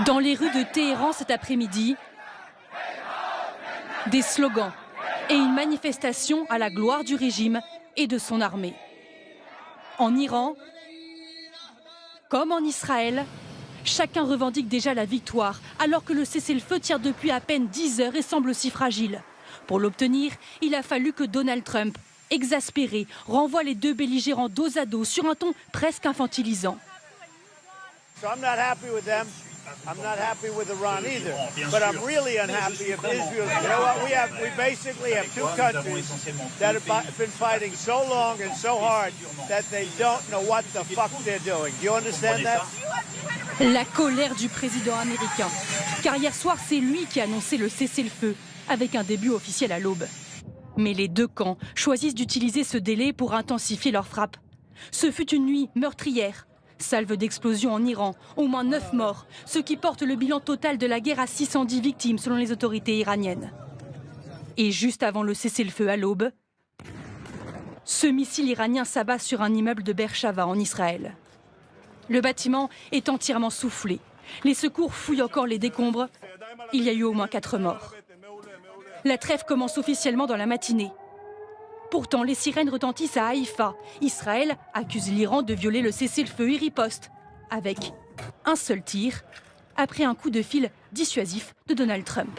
Dans les rues de Téhéran cet après-midi, des slogans et une manifestation à la gloire du régime et de son armée. En Iran, comme en Israël, chacun revendique déjà la victoire, alors que le cessez-le-feu tire depuis à peine 10 heures et semble si fragile. Pour l'obtenir, il a fallu que Donald Trump, exaspéré, renvoie les deux belligérants dos à dos sur un ton presque infantilisant. I'm not happy with Iran either, but I'm really unhappy if Israel. You know what? We basically have two countries that have been fighting so long and so hard that they don't know what the fuck they're doing. Do you understand that? La colère du président américain, car hier soir, c'est lui qui a annoncé le cessez-le-feu, avec un début officiel à l'aube. Mais les deux camps choisissent d'utiliser ce délai pour intensifier leurs frappes. Ce fut une nuit meurtrière. Salve d'explosion en Iran, au moins 9 morts, ce qui porte le bilan total de la guerre à 610 victimes selon les autorités iraniennes. Et juste avant le cessez-le-feu à l'aube, ce missile iranien s'abat sur un immeuble de Beersheva en Israël. Le bâtiment est entièrement soufflé. Les secours fouillent encore les décombres. Il y a eu au moins 4 morts. La trêve commence officiellement dans la matinée. Pourtant, les sirènes retentissent à Haïfa. Israël accuse l'Iran de violer le cessez-le-feu et riposte, avec un seul tir, après un coup de fil dissuasif de Donald Trump.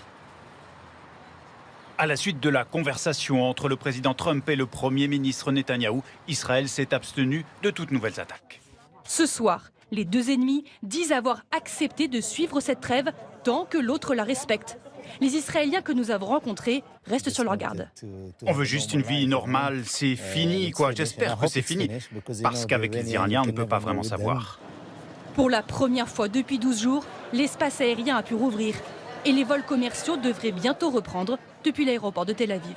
À la suite de la conversation entre le président Trump et le Premier ministre Netanyahou, Israël s'est abstenu de toutes nouvelles attaques. Ce soir, les deux ennemis disent avoir accepté de suivre cette trêve tant que l'autre la respecte. Les Israéliens que nous avons rencontrés restent sur leur garde. On veut juste une vie normale, c'est fini quoi, j'espère que c'est fini. Parce qu'avec les Iraniens, on ne peut pas vraiment savoir. Pour la première fois depuis 12 jours, l'espace aérien a pu rouvrir. Et les vols commerciaux devraient bientôt reprendre depuis l'aéroport de Tel Aviv.